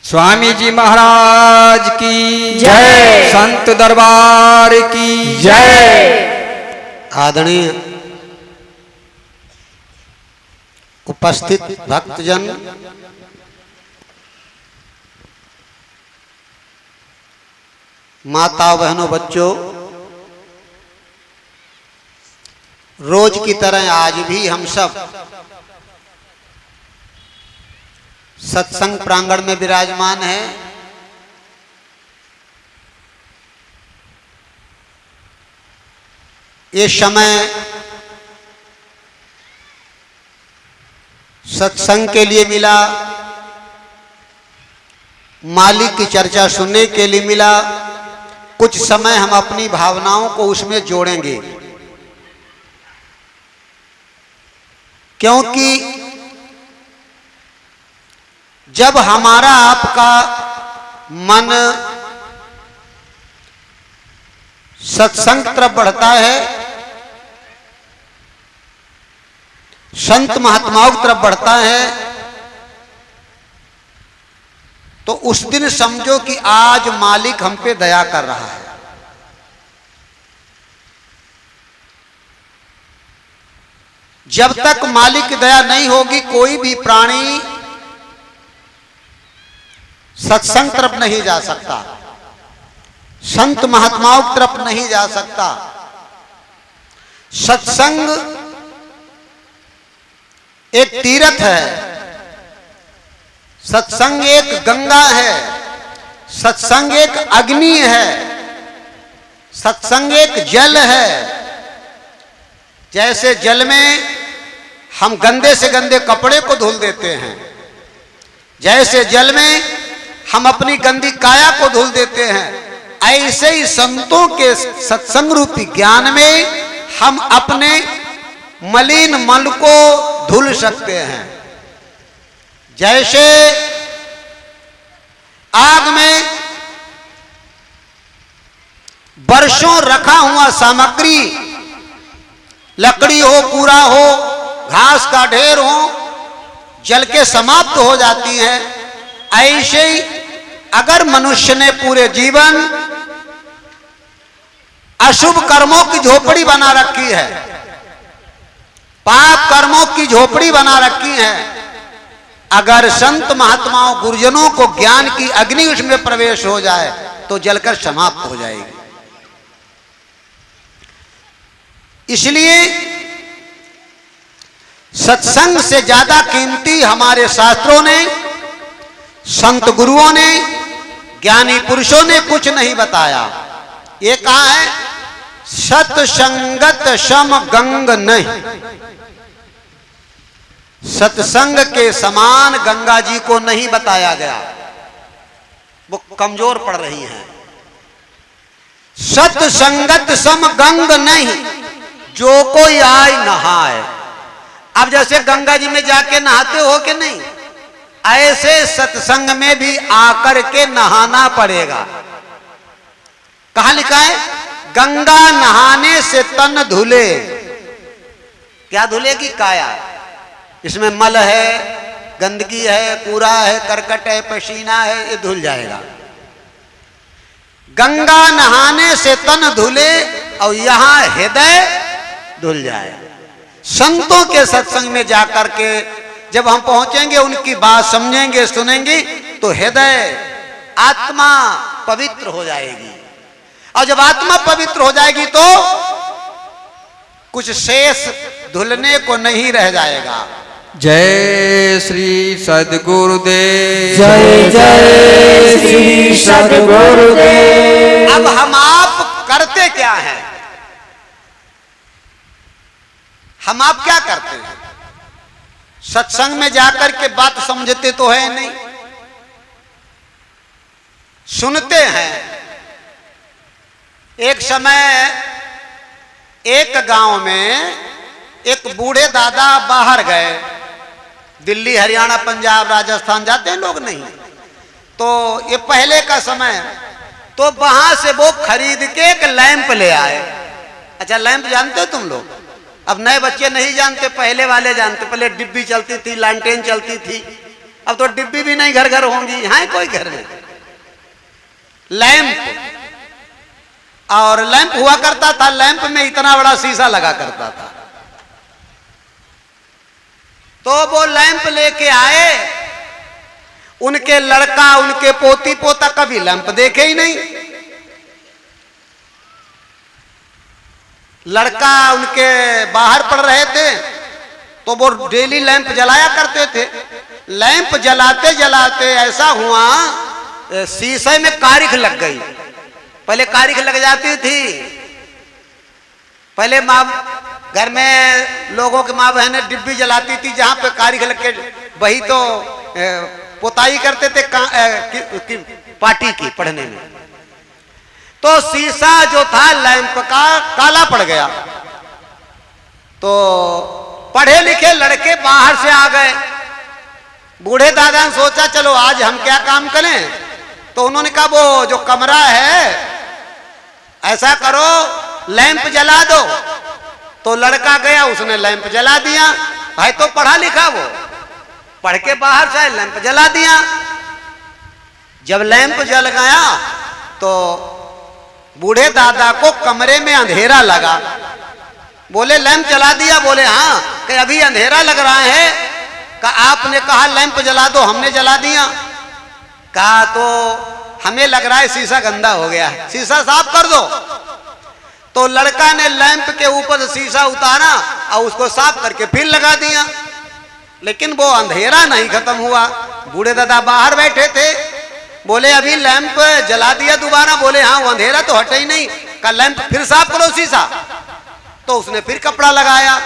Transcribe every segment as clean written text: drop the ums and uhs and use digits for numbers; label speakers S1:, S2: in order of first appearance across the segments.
S1: स्वामी जी महाराज की
S2: जय।
S1: संत दरबार की
S2: जय।
S3: आदरणीय उपस्थित भक्तजन, माताओं, बहनों, बच्चों, रोज की तरह आज भी हम सब सत्संग प्रांगण में विराजमान हैं। ये समय सत्संग के लिए मिला, मालिक की चर्चा सुनने के लिए मिला। कुछ समय हम अपनी भावनाओं को उसमें जोड़ेंगे, क्योंकि जब हमारा आपका मन सत्संग तरफ बढ़ता है, संत महात्माओं की तरफ बढ़ता है, तो उस दिन समझो कि आज मालिक हम पे दया कर रहा है। जब तक मालिक की दया नहीं होगी, कोई भी प्राणी सत्संग तरफ नहीं जा सकता, संत महात्माओं की तरफ नहीं जा सकता। सत्संग एक तीर्थ है, सत्संग एक गंगा है, सत्संग एक अग्नि है, सत्संग एक जल है। जैसे जल में हम गंदे से गंदे कपड़े को धुल देते हैं, जैसे जल में हम अपनी गंदी काया को धुल देते हैं, ऐसे ही संतों के सत्संग रूपी ज्ञान में हम अपने मलिन मन को धुल सकते हैं। जैसे आग में वर्षों रखा हुआ सामग्री, लकड़ी हो, कूड़ा हो, घास का ढेर हो, जल के समाप्त हो जाती है। ऐसे ही अगर मनुष्य ने पूरे जीवन अशुभ कर्मों की झोपड़ी बना रखी है, पाप कर्मों की झोपड़ी बना रखी है, अगर संत महात्माओं गुरुजनों को ज्ञान की अग्नि उसमें प्रवेश हो जाए तो जलकर समाप्त हो जाएगी। इसलिए सत्संग से ज्यादा कीमती हमारे शास्त्रों ने, संत गुरुओं ने, ज्ञानी पुरुषों ने कुछ नहीं बताया। ये कहा है, सत्संगत सम गंग नहीं। सत्संग के समान गंगा जी को नहीं बताया गया, वो कमजोर पड़ रही हैं। सत्संगत सम गंग नहीं, जो कोई आए नहाए। अब जैसे गंगा जी में जाके नहाते हो कि नहीं, ऐसे सत्संग में भी आकर के नहाना पड़ेगा। कहां लिखा है, गंगा नहाने से तन धुले। क्या धुलेगी? काया। इसमें मल है, गंदगी है, कूड़ा है, करकट है, पसीना है, ये धुल जाएगा। गंगा नहाने से तन धुले और यहां हृदय धुल जाए। संतों के सत्संग में जाकर के जब हम पहुंचेंगे, उनकी बात समझेंगे, सुनेंगे, तो हृदय, आत्मा पवित्र हो जाएगी। और जब आत्मा पवित्र हो जाएगी तो कुछ शेष धुलने को नहीं रह जाएगा।
S1: जय श्री सद्गुरुदेव।
S2: जय जय श्री सद्गुरुदेव।
S3: अब हम आप करते क्या हैं? हम आप क्या करते हैं? सत्संग में जाकर के बात समझते तो है नहीं, सुनते हैं। एक समय एक गांव में एक बूढ़े दादा बाहर गए, दिल्ली, हरियाणा, पंजाब, राजस्थान जाते हैं लोग, नहीं तो ये पहले का समय। तो वहां से वो खरीद के एक लैंप ले आए। अच्छा, लैंप जानते हो तुम लोग? अब नए बच्चे नहीं जानते, पहले वाले जानते। पहले डिब्बी चलती थी, लैंटेन चलती थी, अब तो डिब्बी भी नहीं घर घर होंगी, है कोई घर में। लैंप, और लैंप हुआ करता था, लैंप में इतना बड़ा शीशा लगा करता था। तो वो लैंप लेके आए, उनके लड़का उनके पोती पोता कभी लैंप देखे ही नहीं। लड़का उनके बाहर पढ़ रहे थे तो वो डेली लैंप जलाया करते थे। लैंप जलाते जलाते ऐसा हुआ शीशे में कारिख लग गई। पहले कारिख लग जाती थी, पहले माँ घर में लोगों की माँ बहनें डिब्बी जलाती थी जहां पे कारिख लग के वही तो पोताई करते थे पार्टी की पढ़ने में। तो शीशा जो था लैंप का काला पड़ गया। तो पढ़े लिखे लड़के बाहर से आ गए। बूढ़े दादा ने सोचा चलो आज हम क्या काम करें। तो उन्होंने कहा वो जो कमरा है ऐसा करो लैंप जला दो। तो लड़का गया, उसने लैंप जला दिया। भाई तो पढ़ा लिखा, वो पढ़ के बाहर से लैंप जला दिया। जब लैंप जल गया तो बूढ़े दादा को कमरे में अंधेरा लगा। बोले लैंप जला दिया? बोले हाँ। कि अभी अंधेरा लग रहा है? कि आपने कहा लैंप जला दो, हमने जला दिया। कहा तो हमें लग रहा है शीशा गंदा हो गया है, शीशा साफ कर दो। तो लड़का ने लैंप के ऊपर से शीशा उतारा और उसको साफ करके फिर लगा दिया। लेकिन वो अंधेरा नहीं खत्म हुआ। बूढ़े दादा बाहर बैठे थे, बोले अभी लैंप जला दिया दोबारा? बोले हाँ, वो अंधेरा तो हटे ही नहीं। का लैंप फिर साफ करो शीशा। तो उसने फिर कपड़ा लगाया,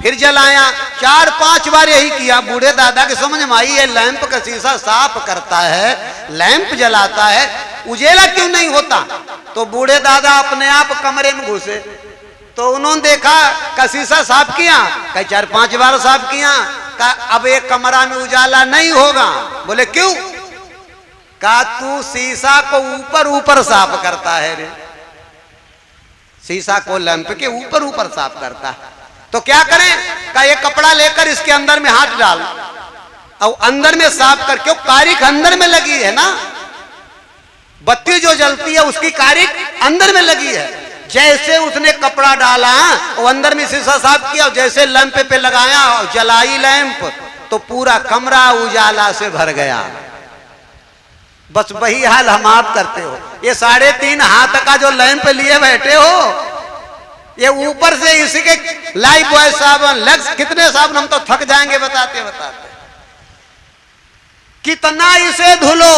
S3: फिर जलाया, 4-5 बार यही किया। बूढ़े दादा के समझ में आई है लैंप का शीशा साफ करता है, लैंप जलाता है, उजेला क्यों नहीं होता। तो बूढ़े दादा अपने आप कमरे में घुसे। तो उन्होंने देखा का शीशा साफ किया? कई 4-5 बार साफ किया। का अब एक कमरा में उजाला नहीं होगा। बोले क्यों? का तू शीशा को ऊपर ऊपर साफ करता है रे, शीशा को लैंप के ऊपर ऊपर साफ करता है। तो क्या करें? का ये कपड़ा लेकर इसके अंदर में हाथ डाल और अंदर में साफ कर। क्यों? कारिख अंदर में लगी है ना, बत्ती जो जलती है उसकी कारिख अंदर में लगी है। जैसे उसने कपड़ा डाला और अंदर में शीशा साफ किया, जैसे लैंप पे लगाया और जलाई लैंप, तो पूरा कमरा उजाला से भर गया। बस वही हाल हम आप करते हो। ये 3.5 हाथ का जो लैंप लिए बैठे हो, ये ऊपर से इसी के लाइफ बॉय साबुन, लक्स कितने साबुन, हम तो थक जाएंगे बताते बताते। कितना इसे धुलो,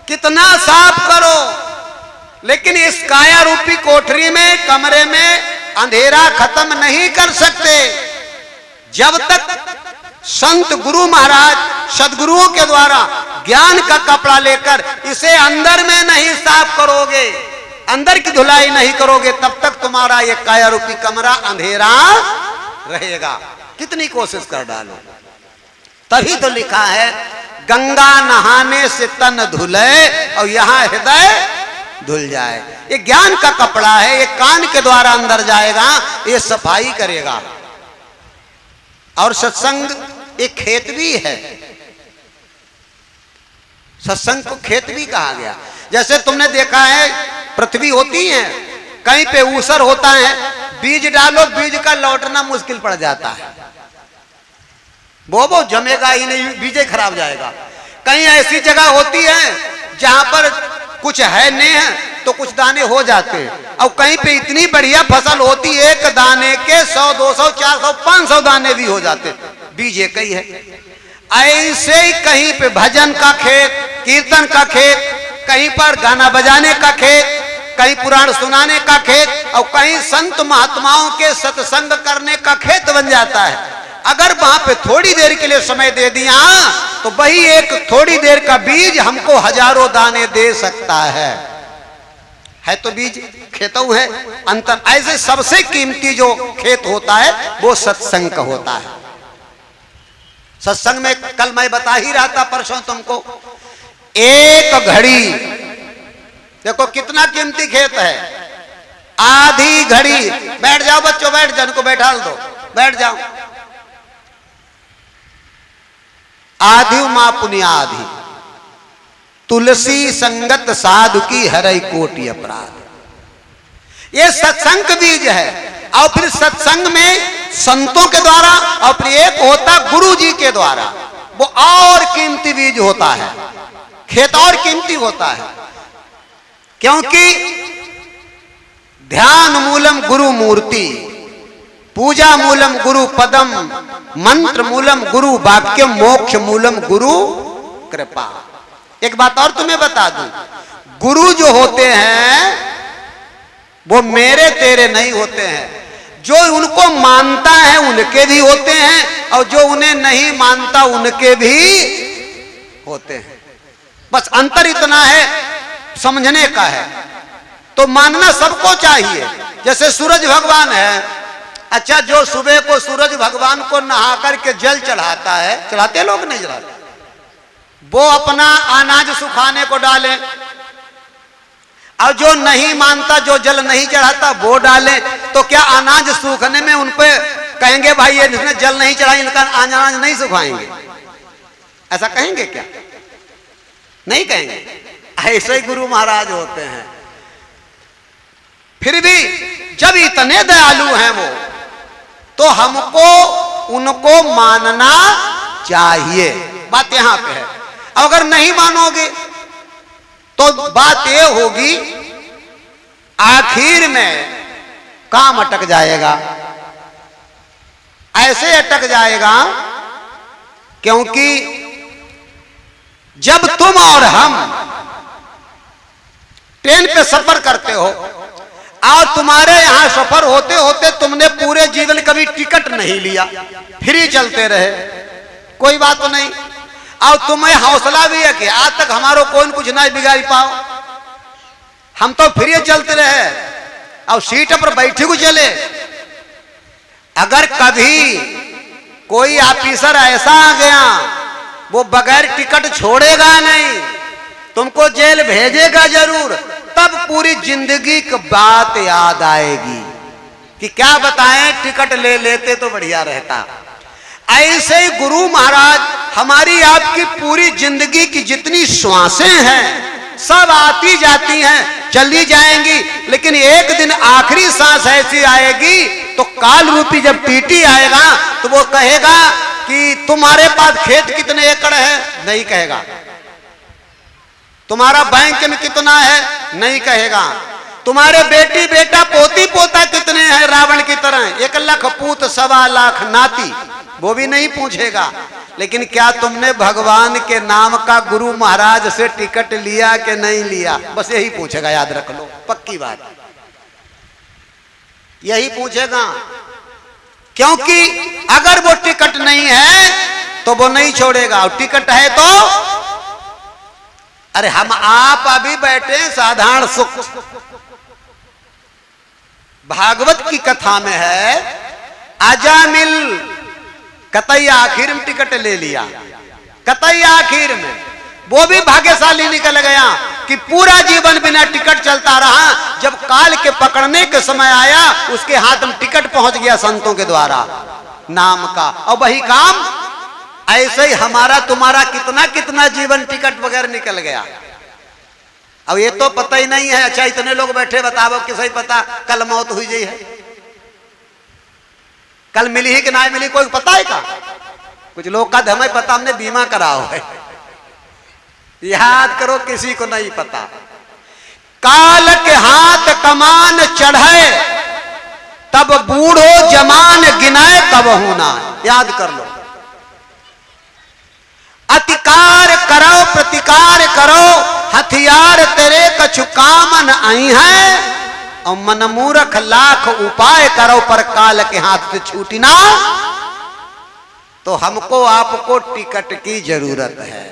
S3: कितना साफ करो, लेकिन इस काया रूपी कोठरी में, कमरे में अंधेरा खत्म नहीं कर सकते जब तक संत गुरु महाराज सदगुरुओं के द्वारा ज्ञान का कपड़ा लेकर इसे अंदर में नहीं साफ करोगे, अंदर की धुलाई नहीं करोगे, तब तक तुम्हारा ये काया रूपी कमरा अंधेरा रहेगा। कितनी कोशिश कर डालो। तभी तो लिखा है गंगा नहाने से तन धुले और यहां हृदय धुल जाए। ये ज्ञान का कपड़ा है, ये कान के द्वारा अंदर जाएगा, ये सफाई करेगा। और सत्संग एक खेत भी है, सत्संग को खेत भी कहा गया। जैसे तुमने देखा है पृथ्वी होती है, कहीं पे ऊसर होता है, बीज डालो, बीज का लौटना मुश्किल पड़ जाता है, वो जमेगा ही नहीं, बीज खराब जाएगा। कहीं ऐसी जगह होती है जहां पर कुछ है नहीं है तो कुछ दाने हो जाते हैं, और कहीं पे इतनी बढ़िया फसल होती है एक दाने के 100, 200, 400, 500 दाने भी हो जाते, बीज एक ही है। ऐसे ही कहीं पे भजन का खेत, कीर्तन का खेत, कहीं पर गाना बजाने का खेत, कहीं पुराण सुनाने का खेत, और कहीं संत महात्माओं के सत्संग करने का खेत बन जाता है। अगर वहां पे थोड़ी देर के लिए समय दे दिया तो वही एक थोड़ी देर का बीज हमको हजारों दाने दे सकता है तो बीज खेतऊ है अंतर। ऐसे सबसे कीमती जो खेत होता है वो सत्संग का होता है। सत्संग में कल मैं बता ही रहा था, परसों तुमको, एक घड़ी देखो कितना कीमती खेत है, आधी घड़ी। बैठ जाओ बच्चों, बैठ जाओ, उनको बैठा दो, बैठ जाओ। आधि मां पुण्याधि, तुलसी संगत साधु की हरई कोटि अपराध। ये सत्संग का बीज है। और फिर सत्संग में संतों के द्वारा, और फिर एक होता गुरु जी के द्वारा, वो और कीमती बीज होता है, खेत और कीमती होता है। क्योंकि ध्यान मूलम गुरु मूर्ति, पूजा मूलम गुरु पदम, मंत्र मूलम गुरु वाक्य, मोक्ष मूलम गुरु कृपा। एक बात और तुम्हें बता दूं, गुरु जो होते हैं वो मेरे तेरे नहीं होते हैं। जो उनको मानता है उनके भी होते हैं, और जो उन्हें नहीं मानता उनके भी होते हैं। बस अंतर इतना है, समझने का है। तो मानना सबको चाहिए। जैसे सूरज भगवान है, अच्छा जो सुबह को सूरज भगवान को नहा करके जल चढ़ाता है, चढ़ाते लोग नहीं चढ़ाते, वो अपना अनाज सुखाने को डाले, और जो नहीं मानता, जो जल नहीं चढ़ाता वो डाले। तो क्या अनाज सूखने में उन पे कहेंगे भाई ये जिसने जल नहीं चढ़ाई इनका अनाज नहीं सुखाएंगे? ऐसा कहेंगे क्या? नहीं कहेंगे। ऐसे ही गुरु महाराज होते हैं। फिर भी जब इतने दयालु हैं वो, तो हमको उनको मानना चाहिए। बात यहां पे है। अगर नहीं मानोगे तो बात यह होगी, आखिर में काम अटक जाएगा। ऐसे अटक जाएगा क्योंकि जब तुम और हम ट्रेन पे सफर करते हो, और तुम्हारे यहां सफर होते होते तुमने पूरे जीवन कभी टिकट नहीं लिया, फ्री चलते रहे, कोई बात तो नहीं, और तुम्हें हौसला भी है कि आज तक हमारो कोई कुछ नहीं बिगाड़ पाओ, हम तो फ्री चलते रहे और सीट पर बैठे को चले। अगर कभी कोई ऑफिसर ऐसा आ गया, वो बगैर टिकट छोड़ेगा नहीं, तुमको जेल भेजेगा जरूर, तब पूरी जिंदगी की बात याद आएगी कि क्या बताएं, टिकट ले लेते तो बढ़िया रहता। ऐसे ही गुरु महाराज हमारी आपकी पूरी जिंदगी की जितनी श्वासें हैं सब आती जाती हैं, चली जाएंगी, लेकिन एक दिन आखिरी सांस ऐसी आएगी तो काल रूपी जब टीटी आएगा तो वो कहेगा कि तुम्हारे पास खेत कितने एकड़ है? नहीं कहेगा। तुम्हारा बैंक में कितना है? नहीं कहेगा। तुम्हारे बेटी बेटा पोती पोता कितने हैं? रावण की तरह 1 लाख पूत 1.25 लाख नाती, वो भी नहीं पूछेगा। लेकिन क्या तुमने भगवान के नाम का गुरु महाराज से टिकट लिया कि नहीं लिया? बस यही पूछेगा, याद रख लो, पक्की बात, यही पूछेगा। क्योंकि अगर वो टिकट नहीं है तो वो नहीं छोड़ेगा, और टिकट है तो अरे हम आप अभी बैठे साधारण सुख। भागवत की कथा में है, अजामिल कतई आखिर में टिकट ले लिया, कतई आखिर में, वो भी भाग्यशाली निकल गया कि पूरा जीवन बिना टिकट चलता रहा। जब काल के पकड़ने के समय आया, उसके हाथ में टिकट पहुंच गया संतों के द्वारा नाम का, और वही काम ऐसे ही हमारा तुम्हारा कितना कितना जीवन टिकट वगैरह निकल गया। अब ये तो पता ही नहीं है। अच्छा इतने लोग बैठे, बताओ किसे ही पता कल मौत हुई गई है, कल मिली ही कि ना मिली, कोई पता है का? कुछ लोग का हमें पता, हमने बीमा कराओ है, याद करो किसी को नहीं पता। काल के हाथ कमान चढ़े तब बूढ़ो जमान गिनाए कब होना, याद कर लो। अतिकार करो प्रतिकार करो, हथियार तेरे कछु कामन आई है, और मन मूर्ख लाख उपाय करो पर काल के हाथ से छूटी ना। तो हमको आपको टिकट की जरूरत है।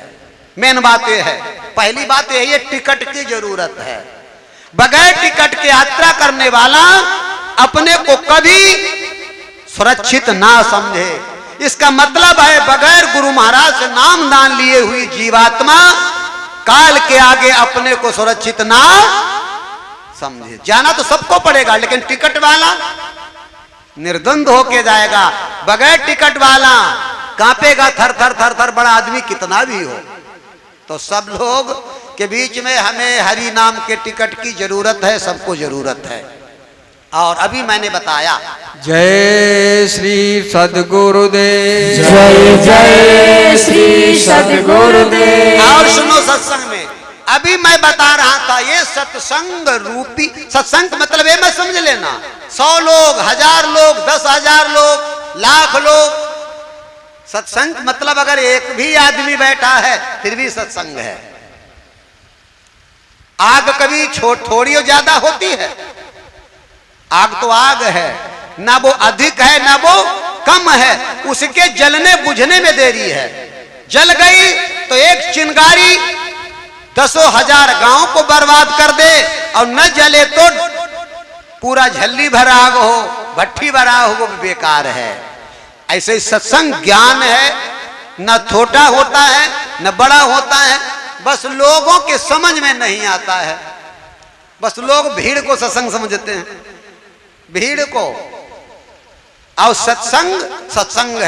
S3: मेन बात यह है, पहली बात यही है, टिकट की जरूरत है। बगैर टिकट के यात्रा करने वाला अपने को कभी सुरक्षित ना समझे। इसका मतलब है बगैर गुरु महाराज से नाम दान लिए हुई जीवात्मा काल के आगे अपने को सुरक्षित ना समझे। जाना तो सबको पड़ेगा, लेकिन टिकट वाला निर्द्वंद होके जाएगा। बगैर टिकट वाला कांपेगा थर थर थर थर, बड़ा आदमी कितना भी हो। तो सब लोग के बीच में हमें हरि नाम के टिकट की जरूरत है, सबको जरूरत है। और अभी मैंने बताया
S1: जय श्री सद्गुरुदेव।
S2: जय जय श्री सद्गुरुदेव।
S3: और सुनो सत्संग में, अभी मैं बता रहा था ये सत्संग रूपी, सत्संग मतलब ये मत समझ लेना 100 लोग, 1000 लोग, 10,000 लोग, लाख लोग। सत्संग मतलब अगर एक भी आदमी बैठा है फिर भी सत्संग है। आग कभी थोड़ी और ज्यादा होती है? आग तो आग है, ना वो अधिक है ना वो कम है, उसके जलने बुझने में देरी है। जल गई तो एक चिंगारी 10,000 गांव को बर्बाद कर दे, और न जले तो पूरा झल्ली भर आग हो, भट्टी भर आग हो, वो बेकार है। ऐसे सत्संग ज्ञान है, न छोटा होता है न बड़ा होता है, बस लोगों के समझ में नहीं आता है। बस लोग भीड़ को सत्संग समझते हैं, भीड़ को। और सत्संग सत्संग है।